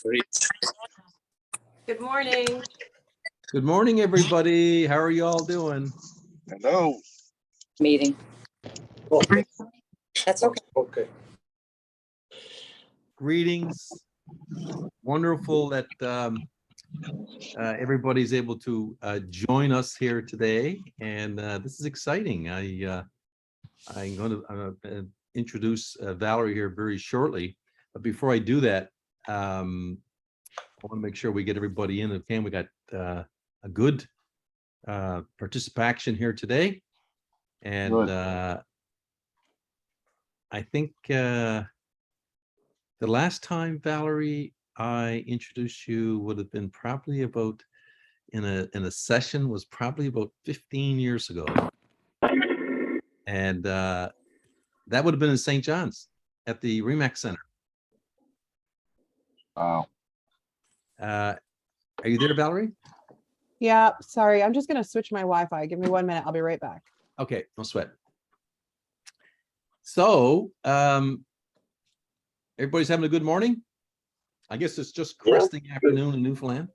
Great. Good morning. Good morning, everybody. How are you all doing? Hello. Meeting. That's okay. Okay. Greetings. Wonderful that everybody's able to join us here today, and this is exciting. I'm going to introduce Valerie here very shortly, but before I do that, I want to make sure we get everybody in. If we got a good participation here today, and I think the last time, Valerie, I introduced you would have been probably about in a session was probably about 15 years ago, and that would have been in St. John's at the RE/MAX Center. Wow. Are you there, Valerie? Yeah, sorry. I'm just going to switch my Wi-Fi. Give me 1 minute. I'll be right back. Okay, no sweat. So, everybody's having a good morning? I guess it's just cresting afternoon in Newfoundland.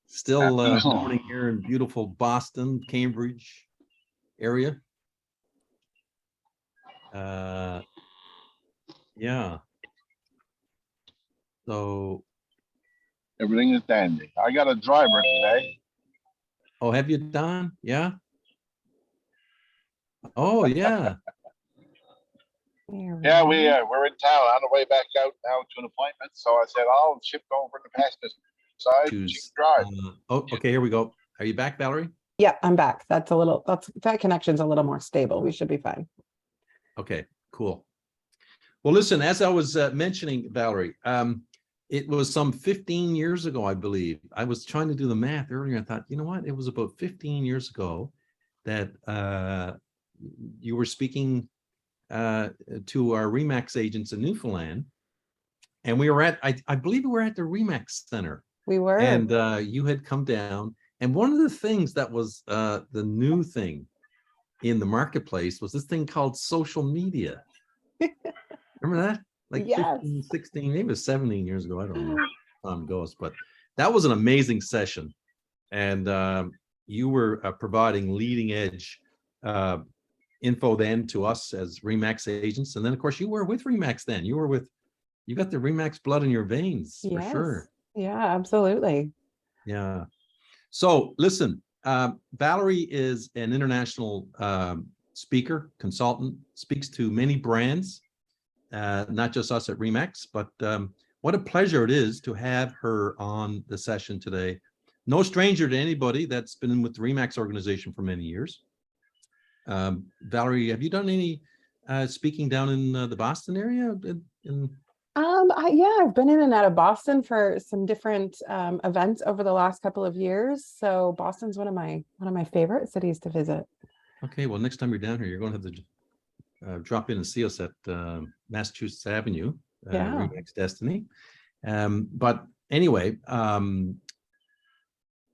Still morning here in beautiful Boston, Cambridge area. Yeah. So. Everything is dandy. I got a driver today. Oh, have you done? Yeah. Oh, yeah. Yeah, we're in town on the way back out now to an appointment. So I said, I'll ship over the passenger side. She can drive. Oh, okay. Here we go. Are you back, Valerie? Yeah, I'm back. That connection's a little more stable. We should be fine. Okay, cool. Well, listen, as I was mentioning, Valerie, it was some 15 years ago, I believe. I was trying to do the math earlier. I thought, you know what? It was about 15 years ago that you were speaking to our RE/MAX agents in Newfoundland. And we were at, I believe we were at the RE/MAX Center. We were. And you had come down. And one of the things that was the new thing in the marketplace was this thing called social media. Remember that? Like yes. 15, 16, maybe it was 17 years ago. I don't know how time goes, but that was an amazing session. And you were providing leading edge info then to us as RE/MAX agents. And then, of course, you were with RE/MAX then. You got the RE/MAX blood in your veins, for sure. Yeah, absolutely. Yeah. So listen, Valerie is an international speaker, consultant, speaks to many brands, not just us at RE/MAX, but what a pleasure it is to have her on the session today. No stranger to anybody that's been with the RE/MAX organization for many years. Valerie, have you done any speaking down in the Boston area? Yeah, I've been in and out of Boston for some different events over the last couple of years. So Boston's one of my favorite cities to visit. Okay, well, next time you're down here, you're going to have to drop in and see us at Massachusetts Avenue, RE/MAX Destiny. But anyway,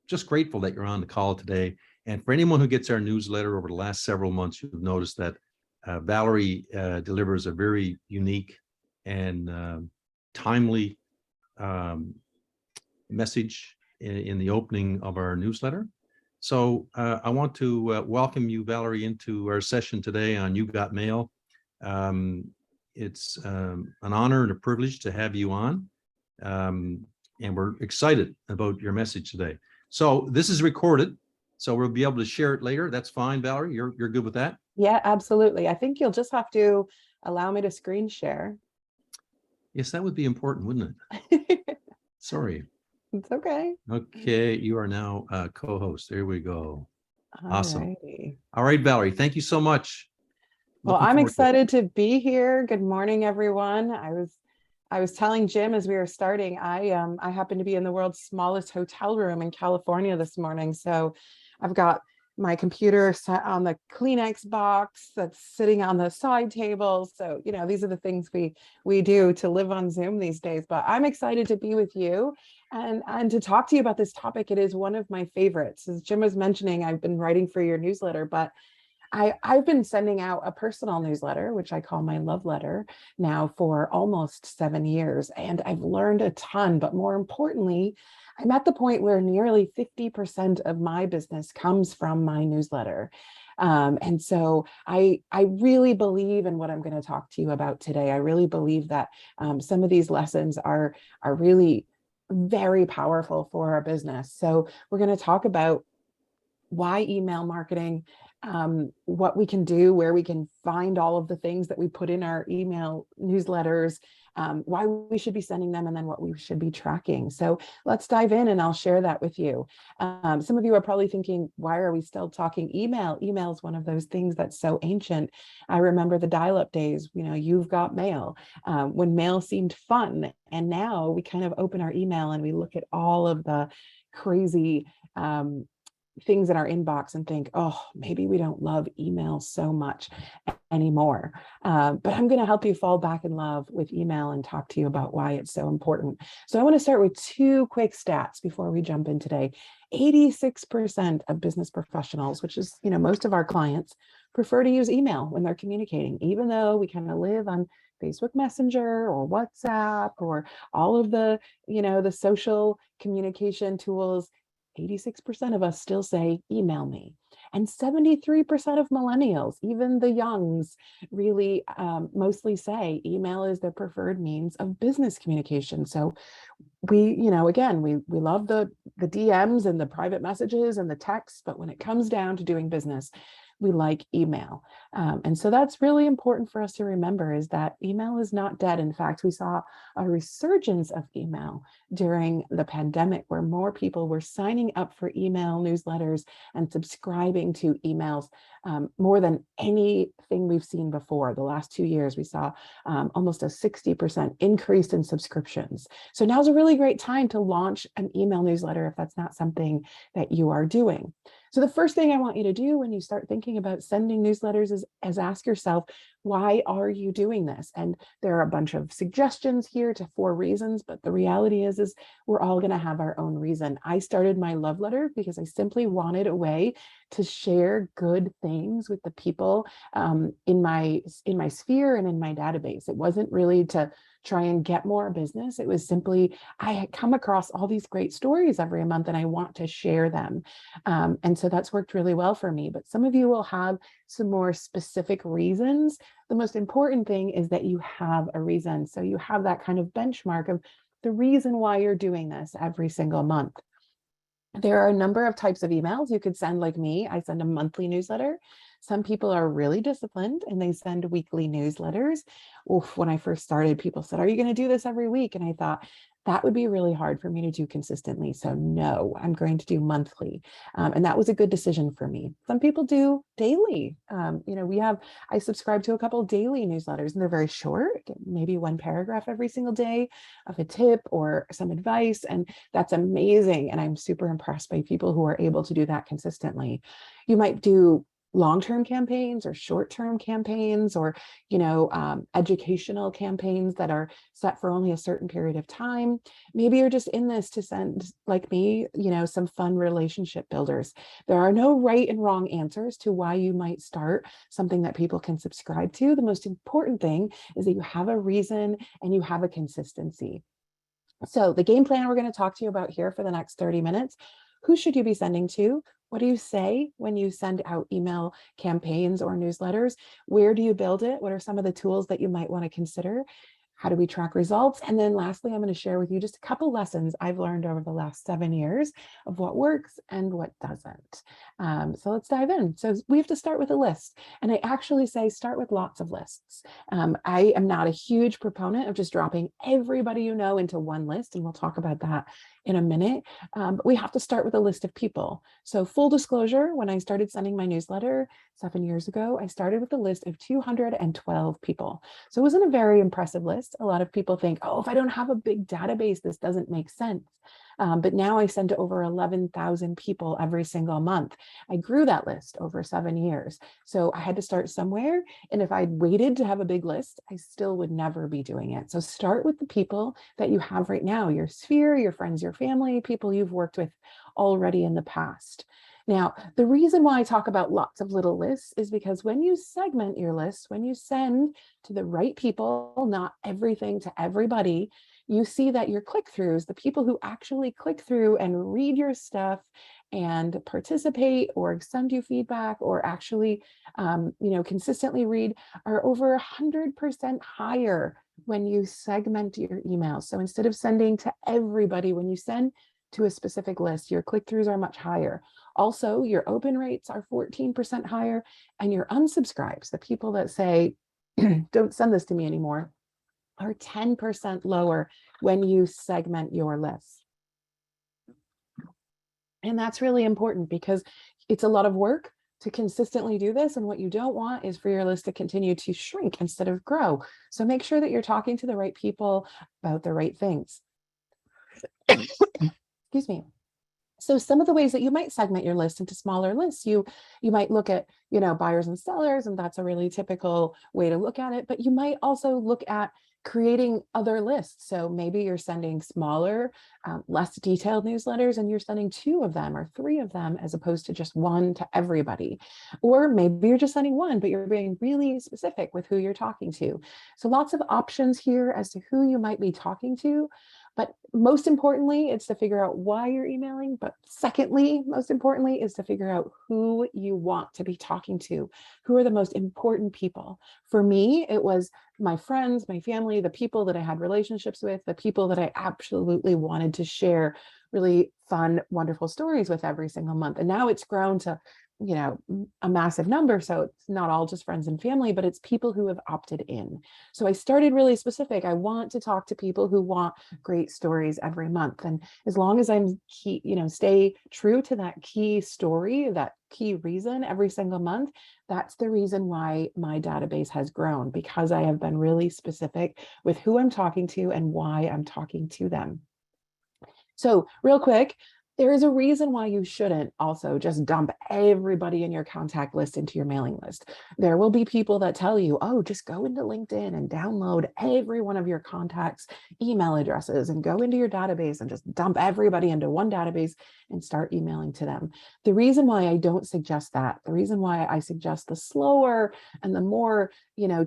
just grateful that you're on the call today. And for anyone who gets our newsletter over the last several months, you've noticed that Valerie delivers a very unique and timely message in the opening of our newsletter. So I want to welcome you, Valerie, into our session today on You Got Mail. It's an honor and a privilege to have you on, and we're excited about your message today. So this is recorded, so we'll be able to share it later. That's fine, Valerie. You're good with that? Yeah, absolutely. I think you'll just have to allow me to screen share. Yes, that would be important, wouldn't it? Sorry. It's okay. Okay, you are now co-host. There we go. Awesome. Alrighty. All right, Valerie, thank you so much. Well, I'm excited to be here. Good morning, everyone. I was telling Jim as we were starting, I happen to be in the world's smallest hotel room in California this morning. So I've got my computer set on the Kleenex box that's sitting on the side table. So, you know, these are the things we do to live on Zoom these days. But I'm excited to be with you and to talk to you about this topic. It is one of my favorites. As Jim was mentioning, I've been writing for your newsletter, but I've been sending out a personal newsletter, which I call my love letter, now for almost 7 years. And I've learned a ton, but more importantly, I'm at the point where nearly 50% of my business comes from my newsletter. And so I really believe in what I'm going to talk to you about today. I really believe that some of these lessons are really very powerful for our business. So we're going to talk about why email marketing, what we can do, where we can find all of the things that we put in our email newsletters, why we should be sending them, and then what we should be tracking. So let's dive in and I'll share that with you. Some of you are probably thinking, why are we still talking email? Email is one of those things that's so ancient. I remember the dial-up days, you've got mail, when mail seemed fun. And now we kind of open our email and we look at all of the crazy things in our inbox and think, oh, maybe we don't love email so much anymore. But I'm going to help you fall back in love with email and talk to you about why it's so important. So I want to start with 2 quick stats before we jump in today. 86% of business professionals, which is, most of our clients, prefer to use email when they're communicating, even though we kind of live on Facebook Messenger or WhatsApp or all of the, the social communication tools. 86% of us still say, email me. And 73% of millennials, even the youngs, really mostly say email is their preferred means of business communication. So we, again, we love the DMs and the private messages and the texts, but when it comes down to doing business, we like email. And so that's really important for us to remember, is that email is not dead. In fact, we saw a resurgence of email during the pandemic, where more people were signing up for email newsletters and subscribing to emails more than anything we've seen before. The last 2 years, we saw almost a 60% increase in subscriptions. So now's a really great time to launch an email newsletter if that's not something that you are doing. So the first thing I want you to do when you start thinking about sending newsletters is ask yourself, why are you doing this? And there are a bunch of suggestions here to 4 reasons, but the reality is we're all going to have our own reason. I started my love letter because I simply wanted a way to share good things with the people in my sphere and in my database. It wasn't really to try and get more business. It was simply, I had come across all these great stories every month and I want to share them. And so that's worked really well for me. But some of you will have some more specific reasons. The most important thing is that you have a reason. So you have that kind of benchmark of the reason why you're doing this every single month. There are a number of types of emails you could send. Like me, I send a monthly newsletter. Some people are really disciplined and they send weekly newsletters. Oof, when I first started, people said, are you going to do this every week? And I thought, that would be really hard for me to do consistently. So no, I'm going to do monthly. And that was a good decision for me. Some people do daily. I subscribe to a couple of daily newsletters and they're very short, maybe 1 paragraph every single day of a tip or some advice. And that's amazing. And I'm super impressed by people who are able to do that consistently. You might do long-term campaigns or short-term campaigns, or educational campaigns that are set for only a certain period of time. Maybe you're just in this to send, like me, some fun relationship builders. There are no right and wrong answers to why you might start something that people can subscribe to. The most important thing is that you have a reason and you have a consistency. So the game plan we're going to talk to you about here for the next 30 minutes, who should you be sending to? What do you say when you send out email campaigns or newsletters? Where do you build it? What are some of the tools that you might want to consider? How do we track results? And then lastly, I'm going to share with you just a couple lessons I've learned over the last 7 years of what works and what doesn't. So let's dive in. So we have to start with a list. And I actually say start with lots of lists. I am not a huge proponent of just dropping everybody you know into one list. And we'll talk about that in a minute. But we have to start with a list of people. So full disclosure, when I started sending my newsletter 7 years ago, I started with a list of 212 people. So it wasn't a very impressive list. A lot of people think, oh, if I don't have a big database, this doesn't make sense. But now I send to over 11,000 people every single month. I grew that list over 7 years. So I had to start somewhere. And if I'd waited to have a big list, I still would never be doing it. So start with the people that you have right now, your sphere, your friends, your family, people you've worked with already in the past. Now, the reason why I talk about lots of little lists is because when you segment your lists, when you send to the right people, not everything to everybody, you see that your click-throughs, the people who actually click through and read your stuff and participate or send you feedback or actually, consistently read, are over 100% higher when you segment your emails. So instead of sending to everybody, when you send to a specific list, your click-throughs are much higher. Also, your open rates are 14% higher, and your unsubscribes, the people that say, don't send this to me anymore, are 10% lower when you segment your list. And that's really important because it's a lot of work to consistently do this. And what you don't want is for your list to continue to shrink instead of grow. So make sure that you're talking to the right people about the right things. Excuse me. So some of the ways that you might segment your list into smaller lists, you might look at, buyers and sellers, and that's a really typical way to look at it. But you might also look at creating other lists. So maybe you're sending smaller, less detailed newsletters, and you're sending 2 of them or 3 of them as opposed to just 1 to everybody. Or maybe you're just sending 1, but you're being really specific with who you're talking to. So lots of options here as to who you might be talking to. But most importantly, it's to figure out why you're emailing. But secondly, most importantly, is to figure out who you want to be talking to. Who are the most important people? For me, it was my friends, my family, the people that I had relationships with, the people that I absolutely wanted to share really fun, wonderful stories with every single month. And now it's grown to a massive number. So it's not all just friends and family, but it's people who have opted in. So I started really specific. I want to talk to people who want great stories every month. And as long as I'm stay true to that key story, that key reason every single month, that's the reason why my database has grown, because I have been really specific with who I'm talking to and why I'm talking to them. So real quick, there is a reason why you shouldn't also just dump everybody in your contact list into your mailing list. There will be people that tell you, oh, just go into LinkedIn and download every one of your contacts' email addresses and go into your database and just dump everybody into one database and start emailing to them. The reason why I don't suggest that, the reason why I suggest the slower and the more,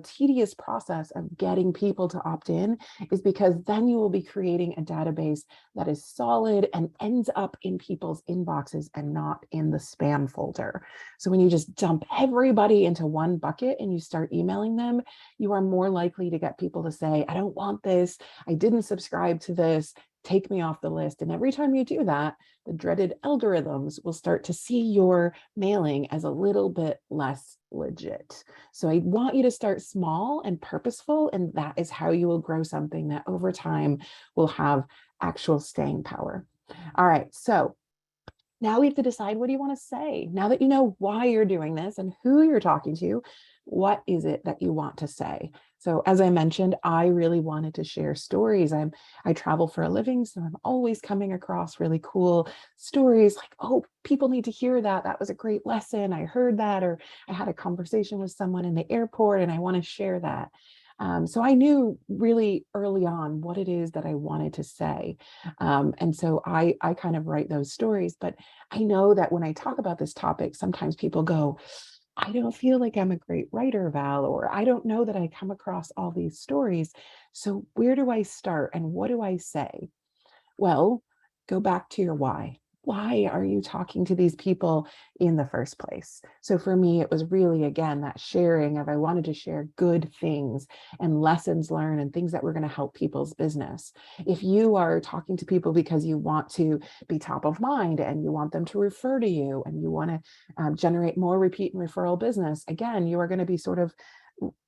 tedious process of getting people to opt in is because then you will be creating a database that is solid and ends up in people's inboxes and not in the spam folder. So when you just dump everybody into one bucket and you start emailing them, you are more likely to get people to say, I don't want this, I didn't subscribe to this, take me off the list. And every time you do that, the dreaded algorithms will start to see your mailing as a little bit less legit. So I want you to start small and purposeful, and that is how you will grow something that over time will have actual staying power. All right, so now we have to decide, what do you want to say? Now that you know why you're doing this and who you're talking to, what is it that you want to say? So as I mentioned, I really wanted to share stories. I travel for a living, so I'm always coming across really cool stories like, oh, people need to hear that. That was a great lesson. I heard that, or I had a conversation with someone in the airport and I want to share that. So I knew really early on what it is that I wanted to say. And so I kind of write those stories, but I know that when I talk about this topic, sometimes people go, I don't feel like I'm a great writer, Val, or I don't know that I come across all these stories. So where do I start and what do I say? Well, go back to your why. Why are you talking to these people in the first place? So for me, it was really, again, that sharing of, I wanted to share good things and lessons learned and things that were going to help people's business. If you are talking to people because you want to be top of mind and you want them to refer to you and you want to generate more repeat and referral business, again, you are going to be sort of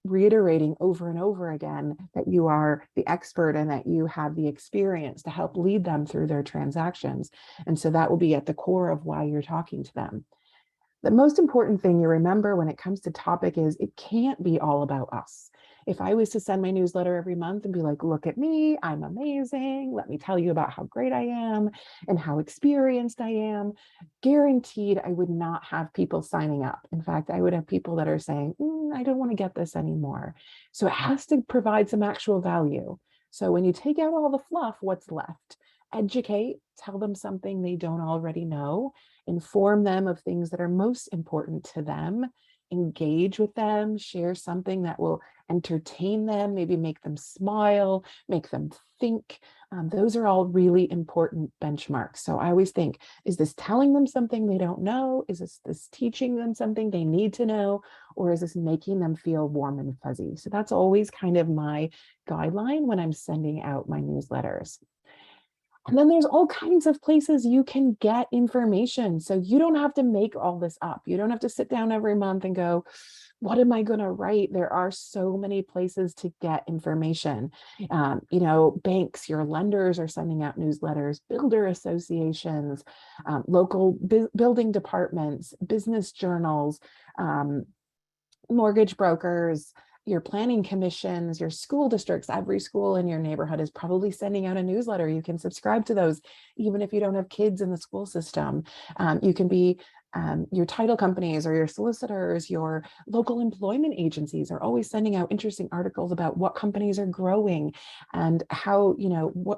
reiterating over and over again that you are the expert and that you have the experience to help lead them through their transactions. And so that will be at the core of why you're talking to them. The most important thing you remember when it comes to topic is it can't be all about us. If I was to send my newsletter every month and be like, look at me, I'm amazing, let me tell you about how great I am and how experienced I am, guaranteed I would not have people signing up. In fact, I would have people that are saying, I don't want to get this anymore. So it has to provide some actual value. So when you take out all the fluff, what's left? educate, tell them something they don't already know, inform them of things that are most important to them, engage with them, share something that will entertain them, maybe make them smile, make them think. Those are all really important benchmarks. So I always think, is this telling them something they don't know? Is this teaching them something they need to know? Or is this making them feel warm and fuzzy? So that's always kind of my guideline when I'm sending out my newsletters. And then there's all kinds of places you can get information. So you don't have to make all this up. You don't have to sit down every month and go, what am I going to write? There are so many places to get information. Banks, your lenders are sending out newsletters, builder associations, local building departments, business journals, mortgage brokers, your planning commissions, your school districts. Every school in your neighborhood is probably sending out a newsletter. You can subscribe to those, even if you don't have kids in the school system. You can be your title companies or your solicitors, your local employment agencies are always sending out interesting articles about what companies are growing and how,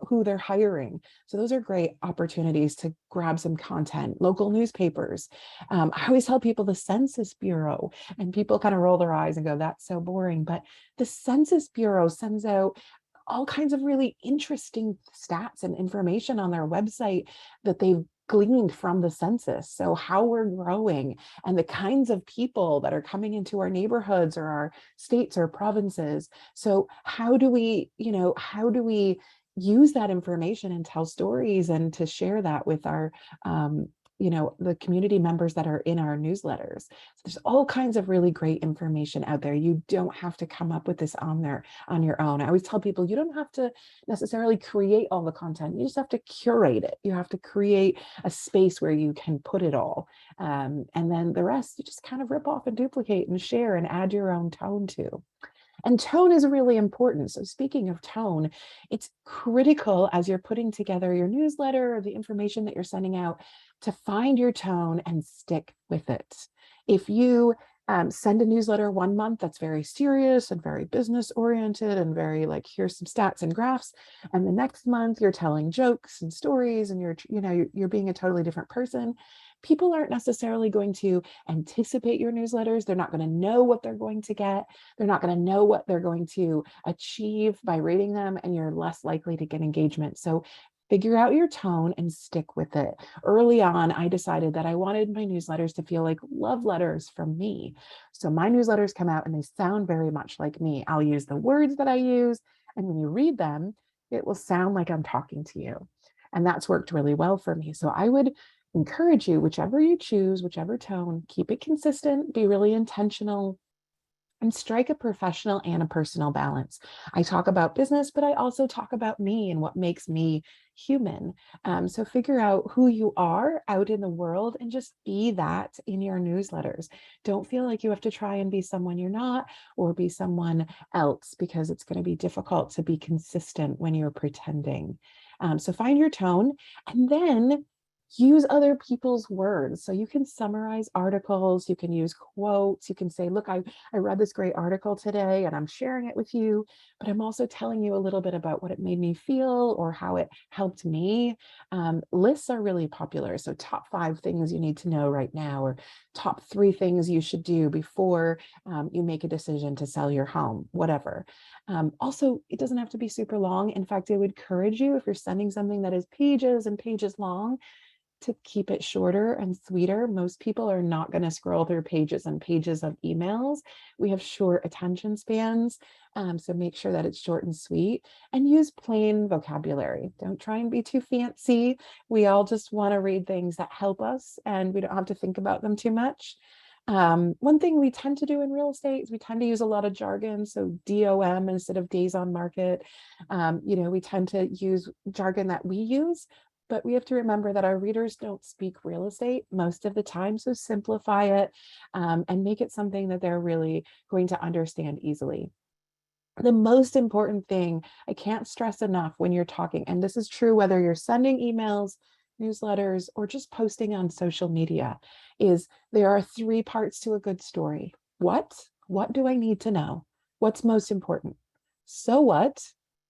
who they're hiring. So those are great opportunities to grab some content. Local newspapers. I always tell people the Census Bureau, and people kind of roll their eyes and go, that's so boring. But the Census Bureau sends out all kinds of really interesting stats and information on their website that they've gleaned from the census. So how we're growing and the kinds of people that are coming into our neighborhoods or our states or provinces. So how do we use that information and tell stories and to share that with our the community members that are in our newsletters. So there's all kinds of really great information out there. You don't have to come up with this on your own. I always tell people you don't have to necessarily create all the content. You just have to curate it. You have to create a space where you can put it all. And then the rest, you just kind of rip off and duplicate and share and add your own tone to. And tone is really important. So speaking of tone, it's critical as you're putting together your newsletter or the information that you're sending out to find your tone and stick with it. If you send a newsletter one month that's very serious and very business oriented and very like, here's some stats and graphs, and the next month you're telling jokes and stories and you're being a totally different person, people aren't necessarily going to anticipate your newsletters. They're not going to know what they're going to get. They're not going to know what they're going to achieve by reading them, and you're less likely to get engagement. So figure out your tone and stick with it. Early on, I decided that I wanted my newsletters to feel like love letters from me. So my newsletters come out and they sound very much like me. I'll use the words that I use, and when you read them, it will sound like I'm talking to you. And that's worked really well for me. So I would encourage you, whichever you choose, whichever tone, keep it consistent, be really intentional, and strike a professional and a personal balance. I talk about business, but I also talk about me and what makes me human. So figure out who you are out in the world and just be that in your newsletters. Don't feel like you have to try and be someone you're not or be someone else, because it's going to be difficult to be consistent when you're pretending. So find your tone and then use other people's words. So you can summarize articles, you can use quotes, you can say, look, I read this great article today and I'm sharing it with you, but I'm also telling you a little bit about what it made me feel or how it helped me. Lists are really popular. So top 5 things you need to know right now, or top 3 things you should do before you make a decision to sell your home, whatever. Also, it doesn't have to be super long. In fact, I would encourage you, if you're sending something that is pages and pages long, to keep it shorter and sweeter. Most people are not going to scroll through pages and pages of emails. We have short attention spans. So make sure that it's short and sweet, and use plain vocabulary. Don't try and be too fancy. We all just want to read things that help us, and we don't have to think about them too much. One thing we tend to do in real estate is we tend to use a lot of jargon. So DOM instead of days on market. We tend to use jargon that we use, but we have to remember that our readers don't speak real estate most of the time. So simplify it and make it something that they're really going to understand easily. The most important thing, I can't stress enough when you're talking, and this is true whether you're sending emails, newsletters, or just posting on social media, is there are 3 parts to a good story. What do I need to know? What's most important? So what?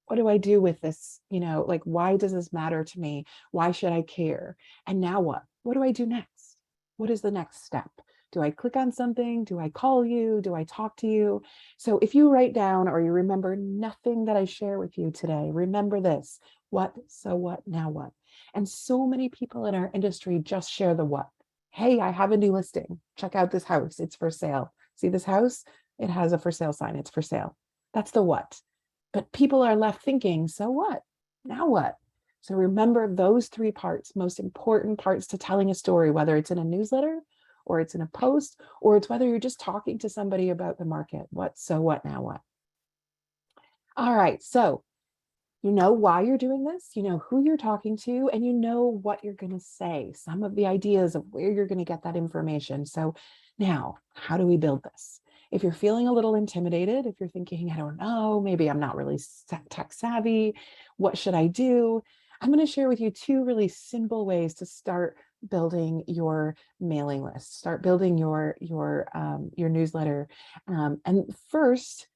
what do I do with this? You know, like, why does this matter to me? Why should I care? And now what? What do I do next? What is the next step? Do I click on something? Do I call you? Do I talk to you? So if you write down or you remember nothing that I share with you today, remember this: what, so what, now what? And so many people in our industry just share the what. Hey, I have a new listing. Check out this house. It's for sale. See this house? It has a for sale sign. It's for sale. That's the what. But people are left thinking, so what? Now what? So remember those three parts, most important parts to telling a story, whether it's in a newsletter or it's in a post, or it's whether you're just talking to somebody about the market. What, so what, now what? All right, so you know why you're doing this, you know who you're talking to, and you know what you're going to say, some of the ideas of where you're going to get that information. So now, how do we build this? If you're feeling a little intimidated, if you're thinking, I don't know, maybe I'm not really tech savvy, what should I do? I'm going to share with you two really simple ways to start building your mailing list, start building your newsletter. And first,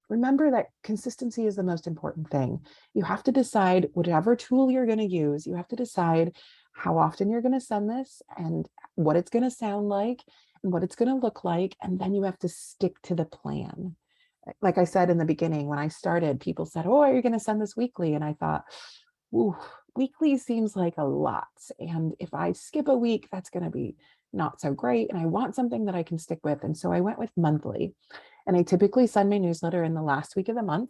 remember that consistency is the most important thing. You have to decide whatever tool you're going to use. You have to decide how often you're going to send this and what it's going to sound like and what it's going to look like. And then you have to stick to the plan. Like I said in the beginning, when I started, people said, oh, are you going to send this weekly? And I thought, ooh, weekly seems like a lot. And if I skip a week, that's going to be not so great. And I want something that I can stick with. And so I went with monthly. And I typically send my newsletter in the last week of the month.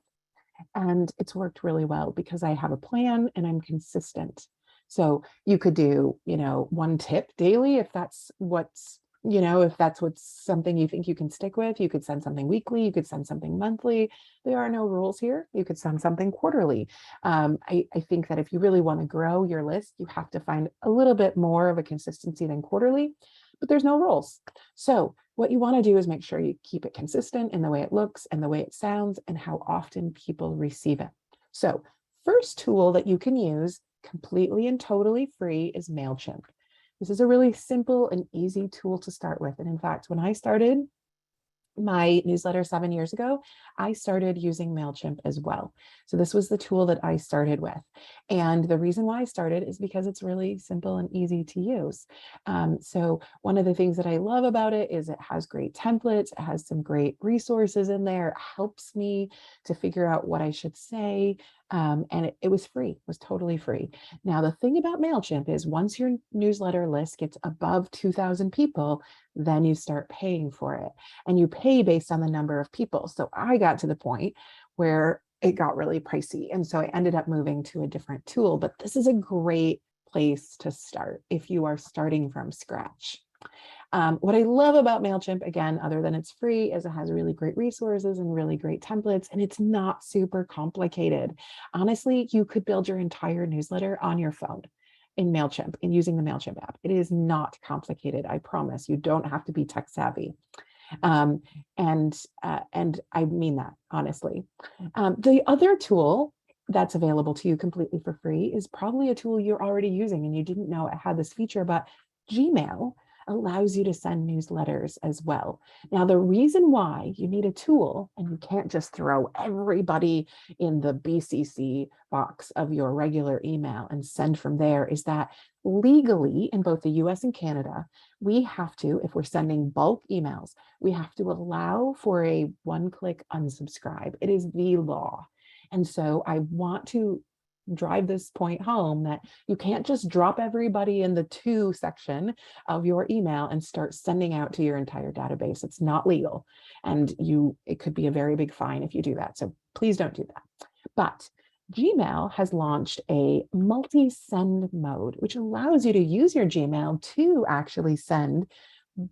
And it's worked really well because I have a plan and I'm consistent. So you could do, you know, one tip daily if that's what's, you know, if that's what's something you think you can stick with. You could send something weekly, you could send something monthly. There are no rules here. You could send something quarterly. I think that if you really want to grow your list, you have to find a little bit more of a consistency than quarterly, but there's no rules. So what you want to do is make sure you keep it consistent in the way it looks and the way it sounds and how often people receive it. So first tool that you can use completely and totally free is MailChimp. This is a really simple and easy tool to start with. And in fact, when I started my newsletter 7 years ago, I started using MailChimp as well. So this was the tool that I started with. And the reason why I started is because it's really simple and easy to use. So one of the things that I love about it is it has great templates, it has some great resources in there, it helps me to figure out what I should say. And it was free, it was totally free. Now, the thing about MailChimp is once your newsletter list gets above 2,000 people, then you start paying for it. And you pay based on the number of people. So I got to the point where it got really pricey. And so I ended up moving to a different tool. But this is a great place to start if you are starting from scratch. What I love about MailChimp, again, other than it's free, is it has really great resources and really great templates, and it's not super complicated. Honestly, you could build your entire newsletter on your phone in MailChimp and using the MailChimp app. It is not complicated, I promise. You don't have to be tech savvy. And I mean that, honestly. The other tool that's available to you completely for free is probably a tool you're already using and you didn't know it had this feature, but Gmail allows you to send newsletters as well. Now, the reason why you need a tool and you can't just throw everybody in the BCC box of your regular email and send from there is that legally in both the US and Canada, we have to, if we're sending bulk emails, we have to allow for a one-click unsubscribe. It is the law. And so I want to drive this point home that you can't just drop everybody in the to section of your email and start sending out to your entire database. It's not legal. And it could be a very big fine if you do that. So please don't do that. But Gmail has launched a multi-send mode, which allows you to use your Gmail to actually send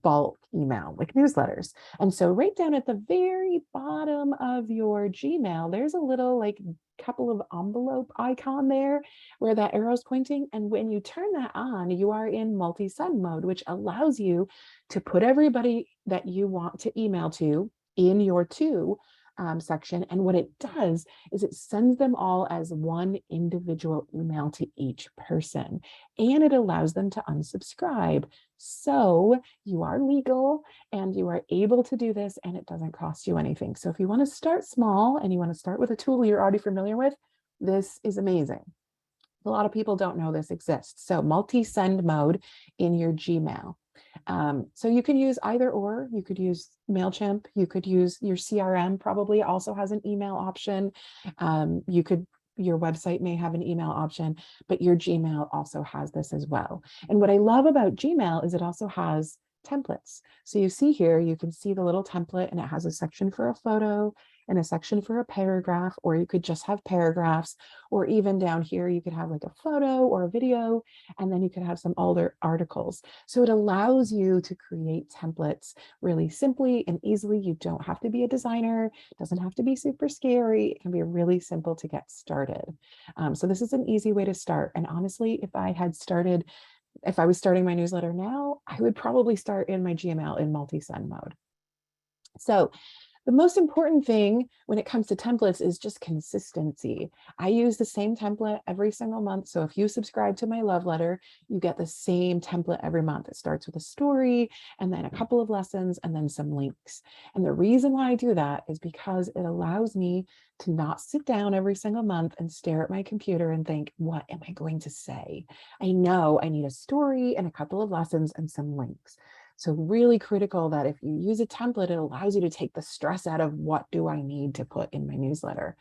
bulk email like newsletters. And so right down at the very bottom of your Gmail, there's a little like couple of envelope icon there where that arrow is pointing. And when you turn that on, you are in multi-send mode, which allows you to put everybody that you want to email to in your to section. And what it does is it sends them all as one individual email to each person, and it allows them to unsubscribe. So you are legal and you are able to do this, and it doesn't cost you anything. So if you want to start small and you want to start with a tool you're already familiar with, This is amazing. A lot of people don't know this exists. So multi-send mode in your Gmail. So you can use either or. You could use MailChimp. You could use your CRM, probably also has an email option. Your website may have an email option, but your Gmail also has this as well. And what I love about Gmail is it also has templates. So you see here, you can see the little template and it has a section for a photo and a section for a paragraph, or you could just have paragraphs, or even down here, you could have like a photo or a video, and then you could have some older articles. So it allows you to create templates really simply and easily. You don't have to be a designer. It doesn't have to be super scary. It can be really simple to get started. So this is an easy way to start. And honestly, if I was starting my newsletter now, I would probably start in my Gmail in multi-send mode. So the most important thing when it comes to templates is just consistency. I use the same template every single month. So if you subscribe to my love letter, you get the same template every month. It starts with a story and then a couple of lessons and then some links. And the reason why I do that is because it allows me to not sit down every single month and stare at my computer and think, what am I going to say? I know I need a story and a couple of lessons and some links. So really critical that if you use a template, it allows you to take the stress out of what do I need to put in my newsletter.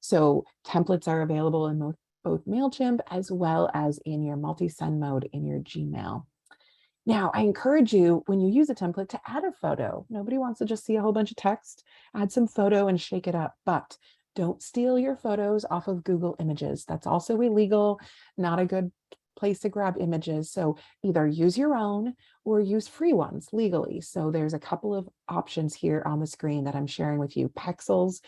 So templates are available in both MailChimp as well as in your multi-send mode in your Gmail. Now, I encourage you, when you use a template, to add a photo. Nobody wants to just see a whole bunch of text. Add some photo and shake it up, but don't steal your photos off of Google Images. That's also illegal, not a good place to grab images. So either use your own or use free ones legally. So there's a couple of options here on the screen that I'm sharing with you. Pexels.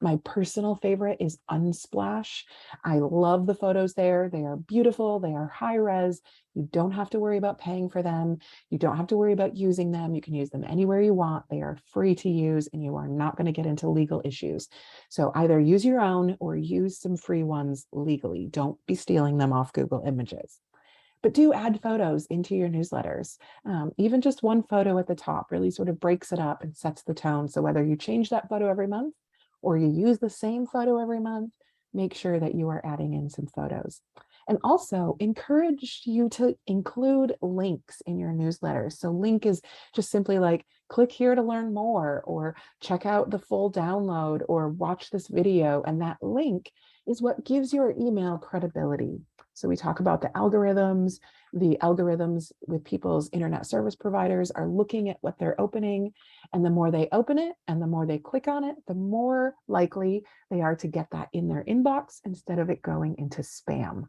My personal favorite is Unsplash. I love the photos there. They are beautiful. They are high res. You don't have to worry about paying for them. You don't have to worry about using them. You can use them anywhere you want. They are free to use and you are not going to get into legal issues. So either use your own or use some free ones legally. Don't be stealing them off Google Images. But do add photos into your newsletters. Even just one photo at the top really sort of breaks it up and sets the tone. So whether you change that photo every month or you use the same photo every month, make sure that you are adding in some photos. And also encourage you to include links in your newsletter. So link is just simply like, click here to learn more, or check out the full download, or watch this video. And that link is what gives your email credibility. So we talk about the algorithms with people's internet service providers are looking at what they're opening. And the more they open it and the more they click on it, the more likely they are to get that in their inbox instead of it going into spam.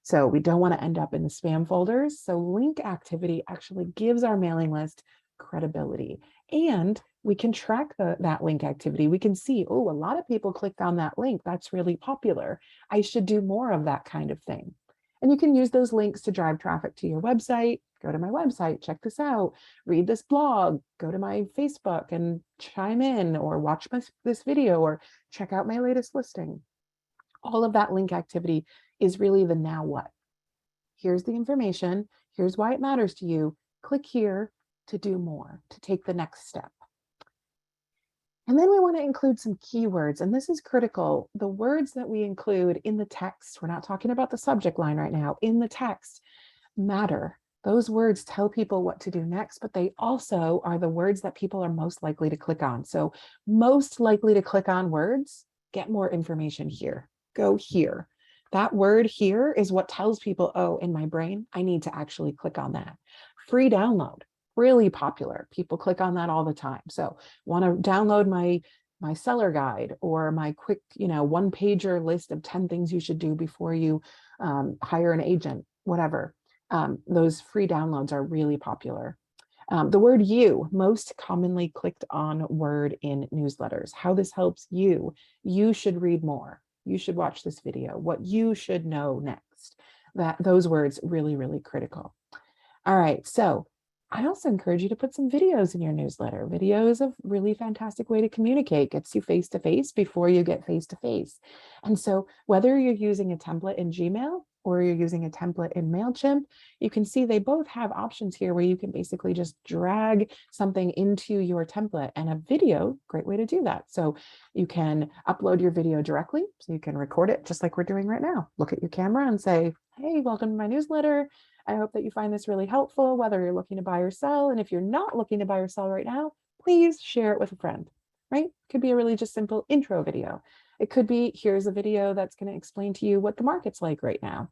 So we don't want to end up in the spam folders. So link activity actually gives our mailing list credibility. And we can track that link activity. We can see, oh, a lot of people clicked on that link. That's really popular. I should do more of that kind of thing. And you can use those links to drive traffic to your website. Go to my website, check this out, read this blog, go to my Facebook and chime in, or watch this video, or check out my latest listing. All of that link activity is really the now what. Here's the information. Here's why it matters to you. Click here to do more, to take the next step. And then we want to include some keywords, and this is critical. The words that we include in the text, we're not talking about the subject line right now, in the text matter. Those words tell people what to do next, but they also are the words that people are most likely to click on. So most likely to click on words, get more information here, go here. That word here is what tells people, oh, in my brain, I need to actually click on that. Free download. Really popular. People click on that all the time. So want to download my seller guide or my quick, one pager list of 10 things you should do before you hire an agent, whatever. Those free downloads are really popular. The word you, most commonly clicked on word in newsletters. How this helps you. You should read more. You should watch this video. What you should know next. Those words really, really critical. All right, so I also encourage you to put some videos in your newsletter. Video is a really fantastic way to communicate, gets you face-to-face before you get face-to-face. And so whether you're using a template in Gmail or you're using a template in MailChimp, you can see they both have options here where you can basically just drag something into your template, and a video, great way to do that. So you can upload your video directly. So you can record it just like we're doing right now. Look at your camera and say, hey, welcome to my newsletter. I hope that you find this really helpful, whether you're looking to buy or sell. And if you're not looking to buy or sell right now, please share it with a friend, right? Could be a really just simple intro video. It could be, here's a video that's going to explain to you what the market's like right now.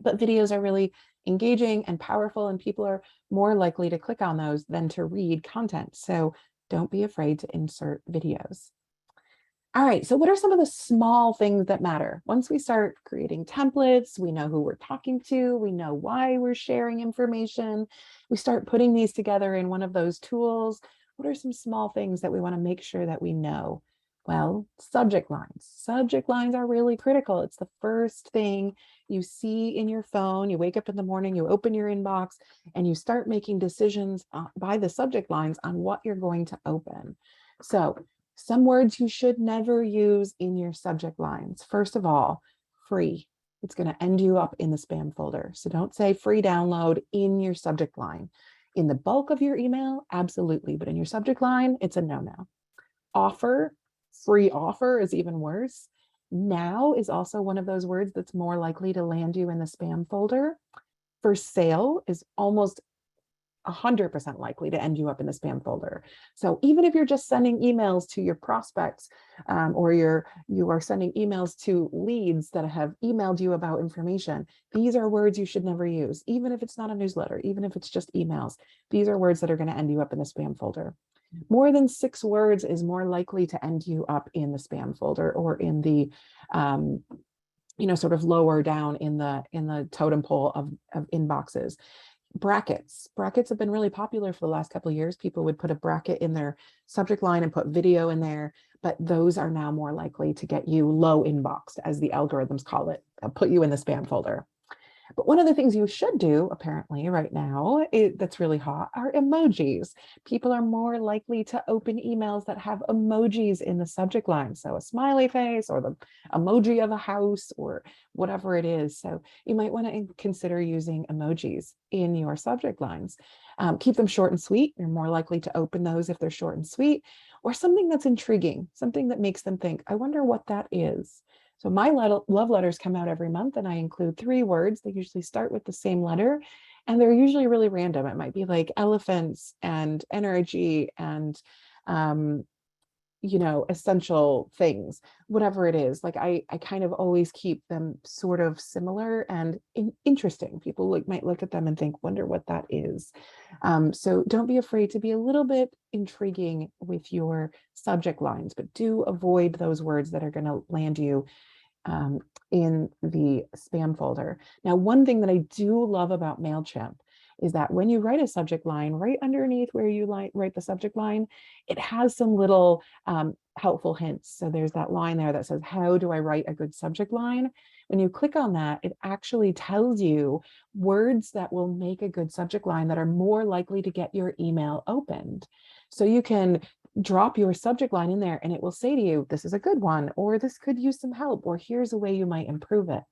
But videos are really engaging and powerful, and people are more likely to click on those than to read content. So don't be afraid to insert videos. All right, so what are some of the small things that matter? Once we start creating templates, we know who we're talking to, we know why we're sharing information, we start putting these together in one of those tools. What are some small things that we want to make sure that we know? Well, subject lines. Subject lines are really critical. It's the first thing you see in your phone. You wake up in the morning, you open your inbox, and you start making decisions by the subject lines on what you're going to open. So some words you should never use in your subject lines. First of all, free. It's going to end you up in the spam folder. So don't say free download in your subject line. In the bulk of your email, absolutely. But in your subject line, it's a no-no. Offer, free offer is even worse. Now is also one of those words that's more likely to land you in the spam folder. For sale is almost 100% likely to end you up in the spam folder. So even if you're just sending emails to your prospects, or you are sending emails to leads that have emailed you about information, these are words you should never use. Even if it's not a newsletter, even if it's just emails, these are words that are going to end you up in the spam folder. More than 6 words is more likely to end you up in the spam folder, or in the sort of lower down in the totem pole of inboxes. Brackets have been really popular for the last couple of years. People would put a bracket in their subject line and put video in there, but those are now more likely to get you low inboxed, as the algorithms call it. They'll put you in the spam folder. But one of the things you should do, apparently right now, that's really hot, are emojis. People are more likely to open emails that have emojis in the subject line. So a smiley face, or the emoji of a house, or whatever it is. So you might want to consider using emojis in your subject lines. Keep them short and sweet. You're more likely to open those if they're short and sweet, or something that's intriguing, something that makes them think, I wonder what that is. So my love letters come out every month, and I include 3 words. They usually start with the same letter, and they're usually really random. It might be like elephants and energy and, essential things, whatever it is. Like I kind of always keep them sort of similar and interesting. People might look at them and think, wonder what that is. So don't be afraid to be a little bit intriguing with your subject lines, but do avoid those words that are going to land you in the spam folder. Now, one thing that I do love about MailChimp is that when you write a subject line, right underneath where you write the subject line, it has some little helpful hints. So there's that line there that says, how do I write a good subject line? When you click on that, it actually tells you words that will make a good subject line that are more likely to get your email opened. So you can drop your subject line in there and it will say to you, this is a good one, or this could use some help, or here's a way you might improve it.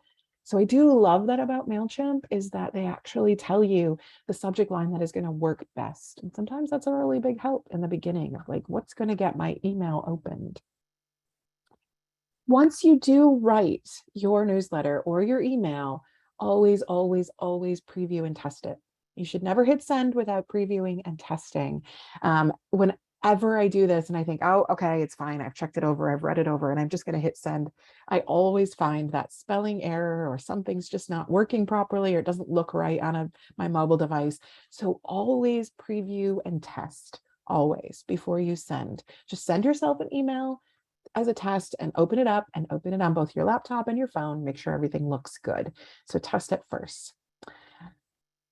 So I do love that about MailChimp, is that they actually tell you the subject line that is going to work best. And sometimes that's a really big help in the beginning of like, what's going to get my email opened? Once you do write your newsletter or your email, always, always, always preview and test it. You should never hit send without previewing and testing. Whenever I do this and I think, oh, okay, it's fine, I've checked it over, I've read it over, and I'm just going to hit send, I always find that spelling error or something's just not working properly, or it doesn't look right on my mobile device. So always preview and test, always, before you send. Just send yourself an email as a test and open it up, and open it on both your laptop and your phone. Make sure everything looks good. So test it first.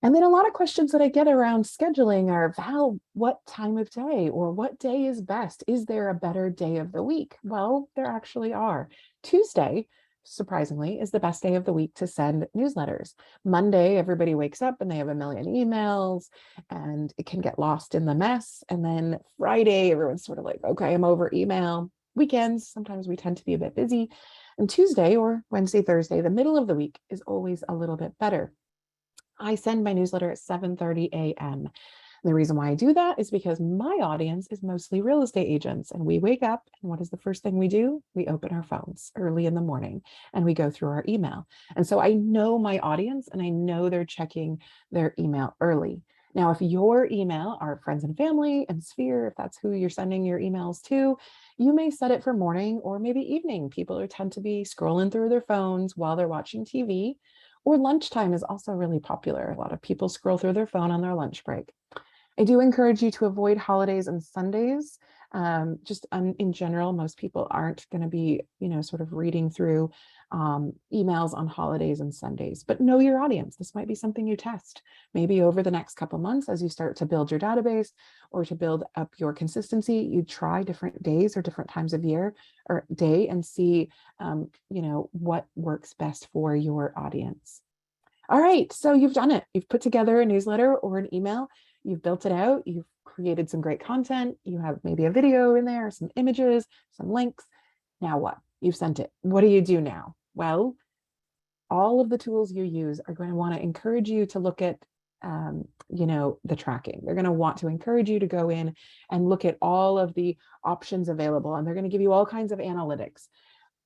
And then a lot of questions that I get around scheduling are, Val, what time of day, or what day is best? Is there a better day of the week? Well, there actually are. Tuesday, surprisingly, is the best day of the week to send newsletters. Monday, everybody wakes up and they have a million emails and it can get lost in the mess. And then Friday, everyone's sort of like, okay, I'm over email. weekends, sometimes we tend to be a bit busy. And Tuesday or Wednesday, Thursday, the middle of the week is always a little bit better. I send my newsletter at 7:30 a.m. The reason why I do that is because my audience is mostly real estate agents, and we wake up and what is the first thing we do? We open our phones early in the morning and we go through our email. And so I know my audience and I know they're checking their email early. Now, if your email are friends and family and Sphere, if that's who you're sending your emails to, you may set it for morning or maybe evening. People tend to be scrolling through their phones while they're watching TV, or lunchtime is also really popular. A lot of people scroll through their phone on their lunch break. I do encourage you to avoid holidays and Sundays. In general, most people aren't going to be, sort of reading through emails on holidays and Sundays, but know your audience. This might be something you test. Maybe over the next couple months, as you start to build your database or to build up your consistency, you try different days or different times of year or day and see, what works best for your audience. All right, so you've done it. You've put together a newsletter or an email. You've built it out. You've created some great content. You have maybe a video in there, some images, some links. Now what? You've sent it. What do you do now? Well, all of the tools you use are going to want to encourage you to look at, the tracking. They're going to want to encourage you to go in and look at all of the options available, and they're going to give you all kinds of analytics.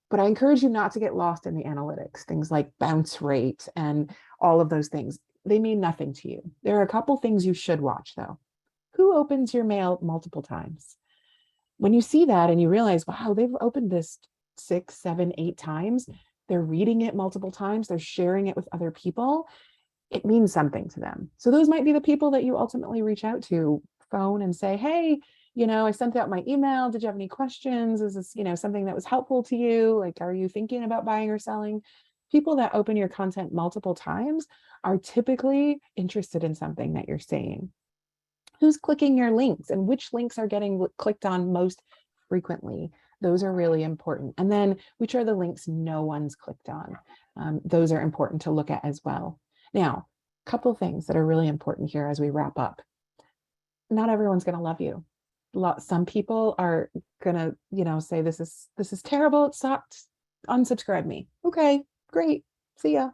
But I encourage you not to get lost in the analytics, things like bounce rate and all of those things. They mean nothing to you. There are a couple things you should watch though. Who opens your mail multiple times? When you see that and you realize, wow, they've opened this 6, 7, 8 times, they're reading it multiple times, they're sharing it with other people, it means something to them. So those might be the people that you ultimately reach out to, phone and say, hey, I sent out my email. Did you have any questions? Is this, something that was helpful to you? Like, are you thinking about buying or selling? People that open your content multiple times are typically interested in something that you're saying. Who's clicking your links and which links are getting clicked on most frequently? Those are really important. And then which are the links no one's clicked on? Those are important to look at as well. Now, a couple things that are really important here as we wrap up. Not everyone's going to love you. Some people are gonna, say this is terrible. It sucked. Unsubscribe me. Okay, great. See ya.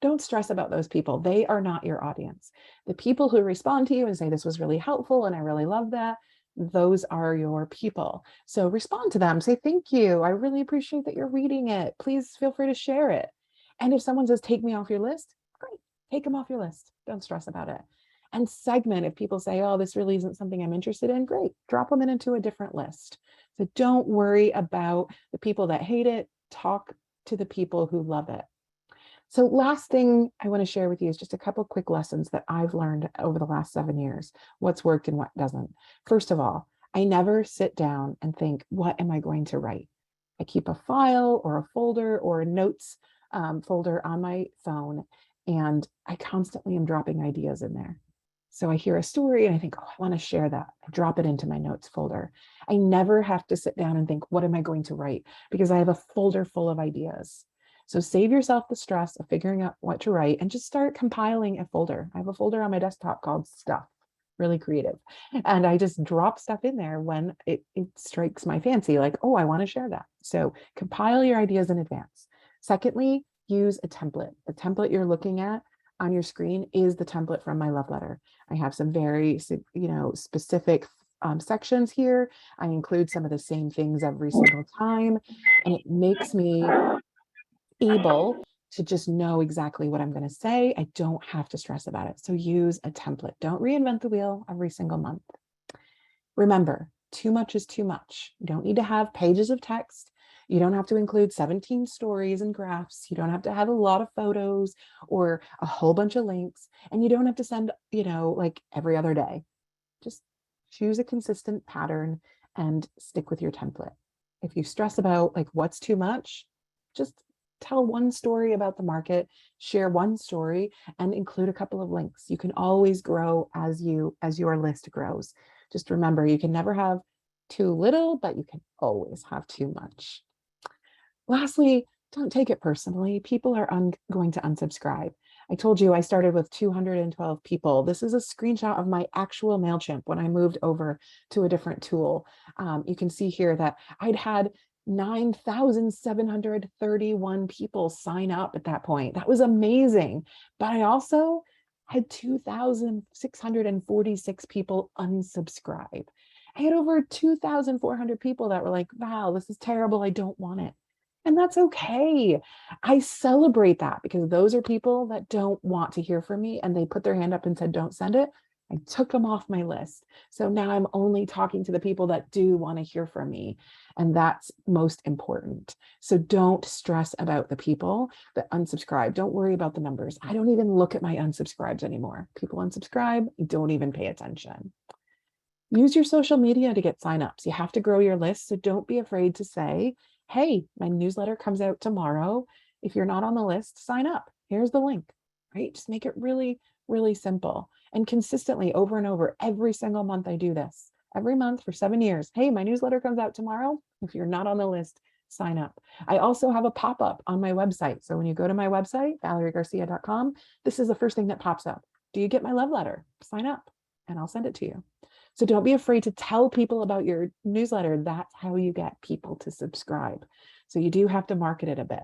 Don't stress about those people. They are not your audience. The people who respond to you and say this was really helpful and I really love that, those are your people. So respond to them. Say thank you. I really appreciate that you're reading it. Please feel free to share it. And if someone says take me off your list, great. Take them off your list. Don't stress about it. And segment. If people say, oh, this really isn't something I'm interested in, great, drop them into a different list. So don't worry about the people that hate it. Talk to the people who love it. So last thing I want to share with you is just a couple quick lessons that I've learned over the last 7 years, what's worked and what doesn't. First of all, I never sit down and think, what am I going to write? I keep a file or a folder or a notes folder on my phone, and I constantly am dropping ideas in there. So I hear a story and I think, oh, I want to share that. I drop it into my notes folder. I never have to sit down and think, what am I going to write? Because I have a folder full of ideas. So save yourself the stress of figuring out what to write and just start compiling a folder. I have a folder on my desktop called Stuff, really creative. And I just drop stuff in there when it strikes my fancy, like, oh, I want to share that. So compile your ideas in advance. Secondly, use a template. The template you're looking at on your screen is the template from my love letter. I have some very, specific sections here. I include some of the same things every single time, and it makes me able to just know exactly what I'm going to say. I don't have to stress about it. So use a template. Don't reinvent the wheel every single month. Remember, too much is too much. You don't need to have pages of text. You don't have to include 17 stories and graphs. You don't have to have a lot of photos or a whole bunch of links. And you don't have to send, like every other day. Just choose a consistent pattern and stick with your template. If you stress about like what's too much, just tell one story about the market, share one story, and include a couple of links. You can always grow as your list grows. Just remember, you can never have too little, but you can always have too much. Lastly, don't take it personally. People are going to unsubscribe. I told you I started with 212 people. This is a screenshot of my actual MailChimp when I moved over to a different tool. You can see here that I'd had 9,731 people sign up at that point. That was amazing. But I also had 2,646 people unsubscribe. I had over 2,400 people that were like, Val, this is terrible. I don't want it. And that's okay. I celebrate that because those are people that don't want to hear from me and they put their hand up and said, don't send it. I took them off my list. So now I'm only talking to the people that do want to hear from me. And that's most important. So don't stress about the people that unsubscribe. Don't worry about the numbers. I don't even look at my unsubscribes anymore. People unsubscribe, don't even pay attention. Use your social media to get signups. You have to grow your list. So don't be afraid to say, hey, my newsletter comes out tomorrow. If you're not on the list, sign up. Here's the link, right? Just make it really, really simple and consistently over and over. Every single month I do this. Every month for 7 years. Hey, my newsletter comes out tomorrow. If you're not on the list, sign up. I also have a pop-up on my website. So when you go to my website, valeriegarcia.com, this is the first thing that pops up. Do you get my love letter? Sign up and I'll send it to you. So don't be afraid to tell people about your newsletter. That's how you get people to subscribe. So you do have to market it a bit.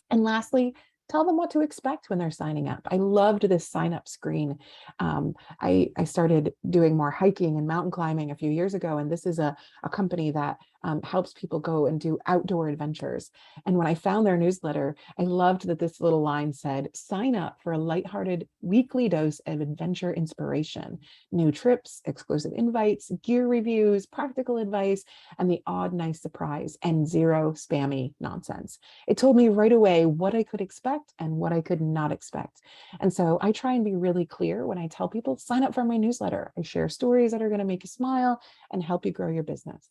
And lastly, tell them what to expect when they're signing up. I loved this sign up screen. I started doing more hiking and mountain climbing a few years ago, and this is a company that helps people go and do outdoor adventures. And when I found their newsletter, I loved that this little line said, sign up for a lighthearted weekly dose of adventure inspiration, new trips, exclusive invites, gear reviews, practical advice, and the odd nice surprise, and zero spammy nonsense. It told me right away what I could expect and what I could not expect. And so I try and be really clear when I tell people, sign up for my newsletter. I share stories that are going to make you smile and help you grow your business.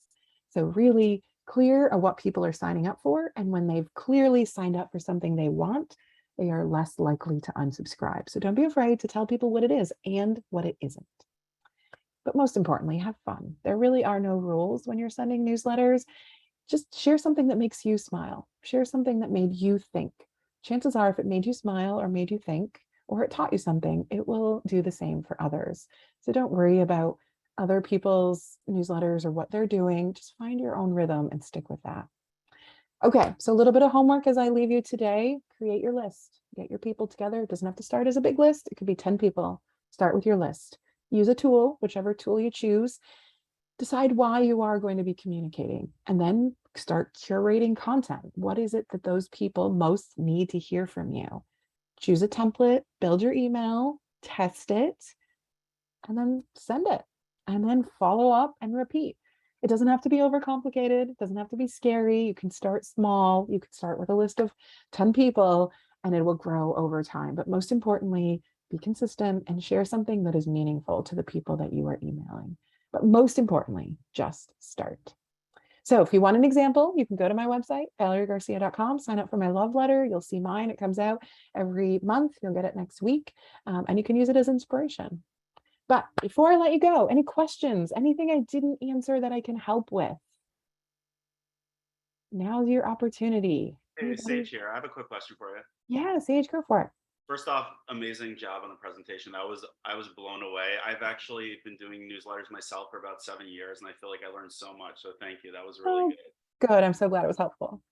So really clear of what people are signing up for. And when they've clearly signed up for something they want, they are less likely to unsubscribe. So don't be afraid to tell people what it is and what it isn't. But most importantly, have fun. There really are no rules when you're sending newsletters. Just share something that makes you smile. Share something that made you think. Chances are, if it made you smile or made you think, or it taught you something, it will do the same for others. So don't worry about other people's newsletters or what they're doing. Just find your own rhythm and stick with that. Okay, so a little bit of homework as I leave you today. Create your list. Get your people together. It doesn't have to start as a big list. It could be 10 people. Start with your list. Use a tool, whichever tool you choose. Decide why you are going to be communicating, and then start curating content. What is it that those people most need to hear from you? Choose a template, build your email, test it, and then send it. And then follow up and repeat. It doesn't have to be overcomplicated. It doesn't have to be scary. You can start small. You could start with a list of 10 people and it will grow over time. But most importantly, be consistent and share something that is meaningful to the people that you are emailing. But most importantly, just start. So if you want an example, you can go to my website, valeriegarcia.com, sign up for my love letter. You'll see mine. It comes out every month. You'll get it next week. And you can use it as inspiration. But before I let you go, any questions, anything I didn't answer that I can help with? Now's your opportunity. Hey, Sage here. I have a quick question for you. Yeah, Sage, go for it. First off, amazing job on the presentation. I was blown away. I've actually been doing newsletters myself for about 7 years, and I feel like I learned so much. So thank you. That was really good. Good. I'm so glad it was helpful.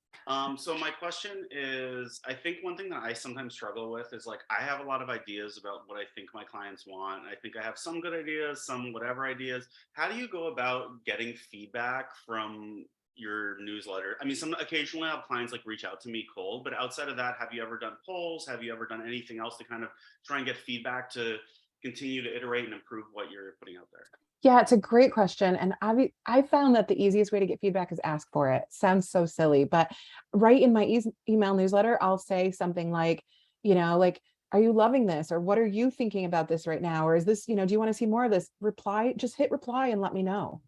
So my question is, I think one thing that I sometimes struggle with is like, I have a lot of ideas about what I think my clients want. I think I have some good ideas, some whatever ideas. How do you go about getting feedback from your newsletter? I mean, occasionally I have clients like reach out to me cold, but outside of that, have you ever done polls? Have you ever done anything else to kind of try and get feedback to continue to iterate and improve what you're putting out there? Yeah, it's a great question. And I found that the easiest way to get feedback is ask for it. Sounds so silly, but right in my email newsletter, I'll say something like, like, are you loving this? Or what are you thinking about this right now? Or is this, do you want to see more of this? Reply, just hit reply and let me know.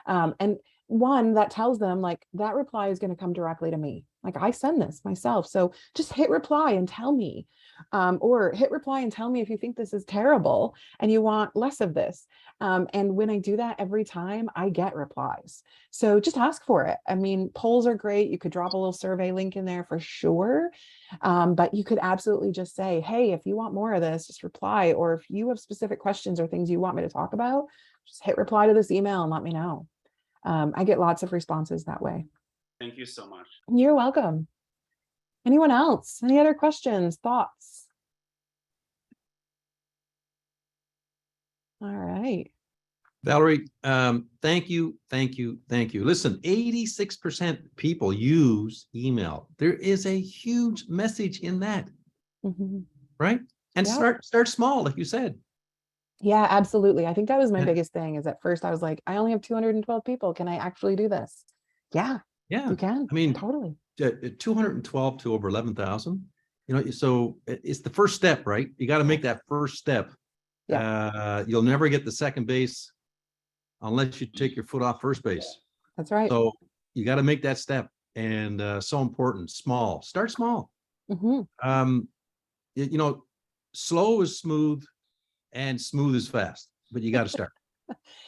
And one that tells them like that reply is going to come directly to me. Like I send this myself. So just hit reply and tell me, or hit reply and tell me if you think this is terrible and you want less of this. And when I do that every time, I get replies. So just ask for it. I mean, polls are great. You could drop a little survey link in there for sure. But you could absolutely just say, hey, if you want more of this, just reply. Or if you have specific questions or things you want me to talk about, just hit reply to this email and let me know. I get lots of responses that way. Thank you so much. You're welcome. Anyone else? Any other questions, thoughts? All right. Valerie, thank you. Listen, 86% people use email. There is a huge message in that, Mhm. right? And Yeah. start small, like you said. Yeah, absolutely. I think that was my Yeah. biggest thing is at first I was like, I only have 212 people. Can I actually do this? Yeah, Yeah, you can. I mean, Totally. 212 to over 11,000. So it's the first step, right? You got to make that first step. You'll never get the second base unless you take your foot off first base. That's right. So you got to make that step, and so important. Small, start small. Mhm. Slow is smooth, and smooth is fast. But you got to start.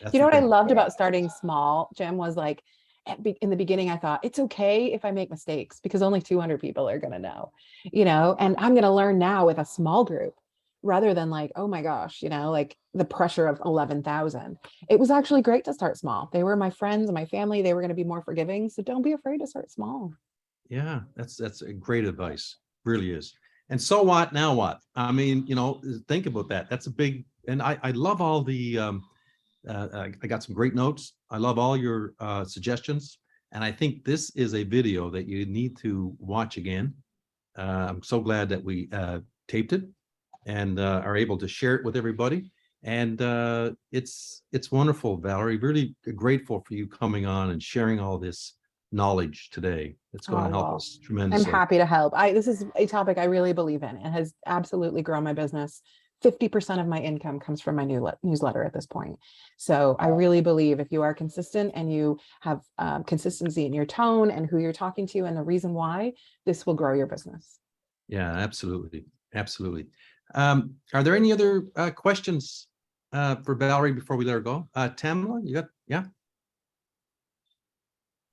That's You know the what I thing. loved about starting small, Jim, was like in the beginning, I thought it's okay if I make mistakes because only 200 people are going to know, and I'm going to learn now with a small group rather than like, oh my gosh, like the pressure of 11,000. It was actually great to start small. They were my friends and my family. They were going to be more forgiving. So don't be afraid to start small. Yeah, that's a great advice. Really is. And so what? Now what? I mean, think about that. That's a big. And I love all the. I got some great notes. I love all your suggestions, and I think this is a video that you need to watch again. I'm so glad that we taped it and are able to share it with everybody. And it's wonderful, Valerie. Really grateful for you coming on and sharing all this knowledge today. It's going to help well, us I'm tremendously. happy to help. This is a topic I really believe in and has absolutely grown my business. 50% of my income comes from my newsletter at this point. So I really believe if you are consistent and you have consistency in your tone and who you're talking to and the reason why, this will grow your business. Yeah, absolutely. Absolutely. Are there any other questions for Valerie before we let her go? Tamla, you got, yeah?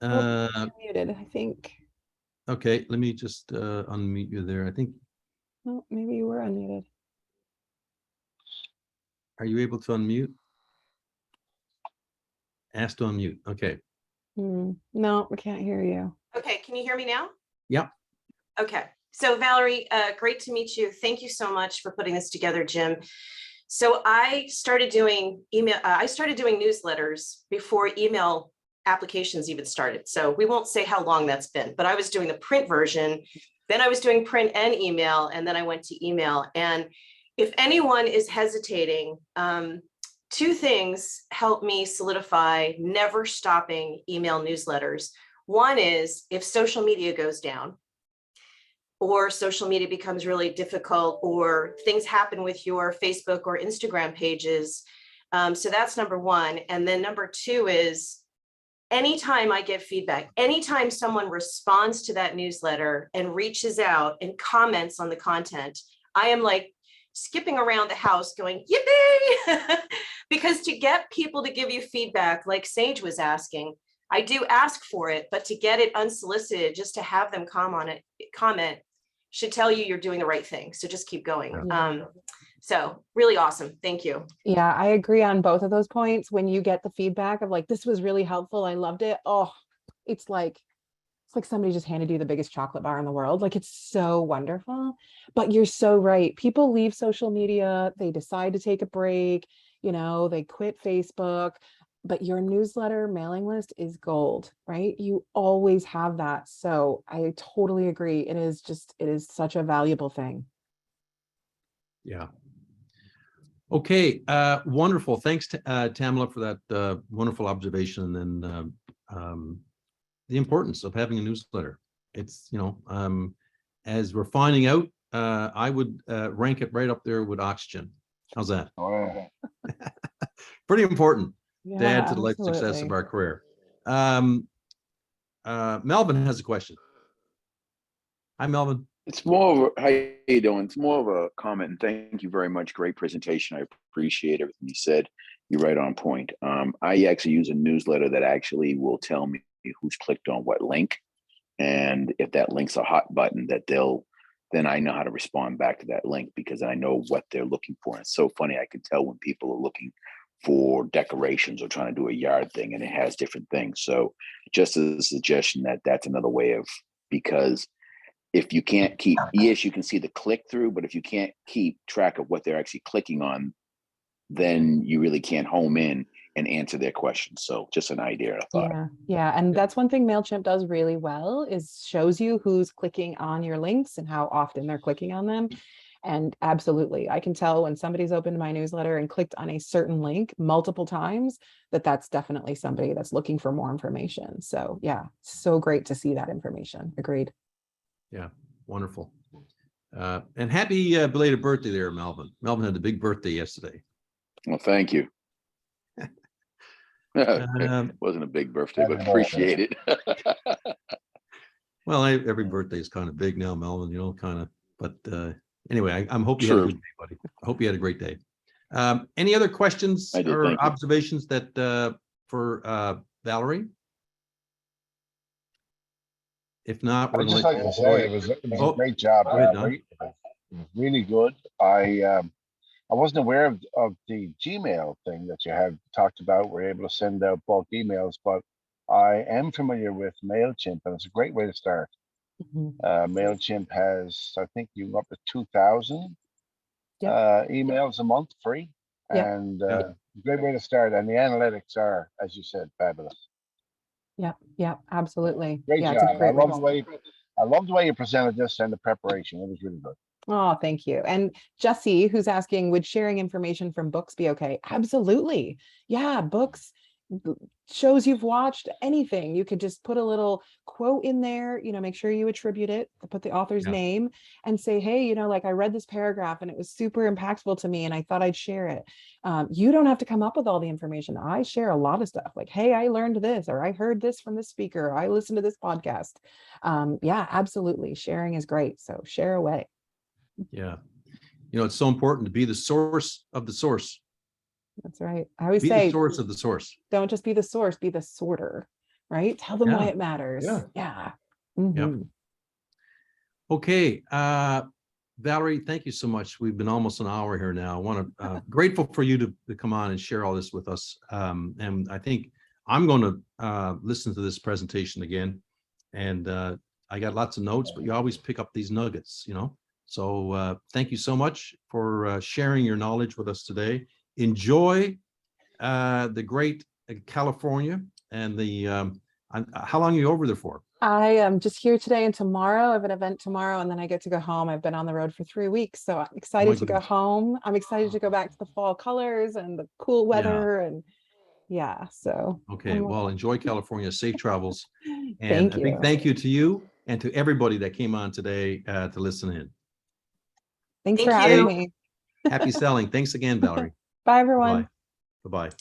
I'm muted, I think. Okay, let me just unmute you there. I think, Oh, maybe you were unmuted. are you able to unmute? Ask to unmute. Okay. No, we can't hear you. Okay, can you hear me now? Yeah. Okay, so Valerie, great to meet you. Thank you so much for putting this together, Jim. So I started doing newsletters before email applications even started. So we won't say how long that's been, but I was doing the print version, then I was doing print and email, and then I went to email. And if anyone is hesitating, two things help me solidify never stopping email newsletters. One is if social media goes down or social media becomes really difficult or things happen with your Facebook or Instagram pages. So that's number one. And then number two is anytime I get feedback, anytime someone responds to that newsletter and reaches out and comments on the content, I am like skipping around the house going, yippee! Because to get people to give you feedback, like Sage was asking, I do ask for it, but to get it unsolicited, just to have them comment should tell you you're doing the right thing. So just keep going. So really awesome. Thank you. Yeah, I agree on both of those points. When you get the feedback of like, this was really helpful, I loved it. Oh, it's like somebody just handed you the biggest chocolate bar in the world. Like, it's so wonderful. But you're so right. People leave social media, they decide to take a break, they quit Facebook, but your newsletter mailing list is gold, right? You always have that. So I totally agree. It is such a valuable thing. Yeah. Okay. Wonderful. Thanks to Tamla for that wonderful observation and the importance of having a newsletter. It's, as we're finding out, I would rank it right up there with oxygen. How's that? Wow. Pretty important to Yeah, add to the life success of absolutely. our career. Melvin has a question. Hi, Melvin. It's more of a, how you doing? It's more of a comment, and thank you very much. Great presentation. I appreciate everything you said. You're right on point. I actually use a newsletter that actually will tell me who's clicked on what link. And if that link's a hot button, then I know how to respond back to that link because I know what they're looking for. And it's so funny. I can tell when people are looking for decorations or trying to do a yard thing, and it has different things. So just as a suggestion that's another way of, because if you can't keep, yes, you can see the click through, but if you can't keep track of what they're actually clicking on, then you really can't home in and answer their questions. So just an idea, I thought. Yeah. And that's one thing MailChimp does really well is shows you who's clicking on your links and how often they're clicking on them. And absolutely, I can tell when somebody's opened my newsletter and clicked on a certain link multiple times, that's definitely somebody that's looking for more information. So yeah, so great to see that information. Agreed. Yeah, wonderful. And happy belated birthday there, Melvin. Melvin had a big birthday yesterday. Well, thank you. It Um, wasn't a big birthday, but Happy appreciate it. Well, every birthday is kind of big now, Melvin, you know, kind of, but anyway, I'm hope you had a True. good day, buddy. I hope you had a great day. Any other questions I did, or thank you. observations that for Valerie? If not, we're I'd gonna just let like you to say enjoy. it was Oh, a great job. go ahead, Don. Valerie. It was really good. I wasn't aware of the Gmail thing that you had talked about. We're able to send out bulk emails, but I am familiar with MailChimp, and it's a great way to start. Mhm. MailChimp has, I think, you up to 2,000 emails a month free, Yep. and great way to start. And the analytics are, as you said, fabulous. Yeah, absolutely. Great Yeah, it's a job. I great way love to the way you presented this and the preparation. It was really good. Oh, thank you. And Jesse, who's asking, would sharing information from books be okay? Absolutely. Yeah, books, shows you've watched, anything. You could just put a little quote in there, make sure you attribute it, put the author's Yeah. name and say, hey, like I read this paragraph and it was super impactful to me and I thought I'd share it. You don't have to come up with all the information. I share a lot of stuff like, hey, I learned this, or I heard this from this speaker, or I listened to this podcast. Yeah, absolutely. Sharing is great. So share away. Yeah. It's so important to be the source of the source. That's right. I always Be the say, source of the source. don't just be the source, be the sorter, right? Tell them why Yeah. it matters. Yeah. Yeah. Yep. Mhm. Okay. Valerie, thank you so much. We've been almost an hour here now. I want to grateful for you to come on and share all this with us. And I think I'm going to listen to this presentation again. And I got lots of notes, but you always pick up these nuggets, So thank you so much for sharing your knowledge with us today. Enjoy the great California and the, how long are you over there for? I am just here today and tomorrow. I have an event tomorrow and then I get to go home. I've been on the road for 3 weeks. So I'm excited to go goodness. home. I'm excited to go back to the fall colors and the cool weather and so. Okay, well, enjoy California, safe travels. And Thank a big you. thank you to you and to everybody that came on today to listen in. Thanks Thank for having you. me. Happy selling. Thanks again, Valerie. Bye, everyone. Bye-bye. Bye-bye.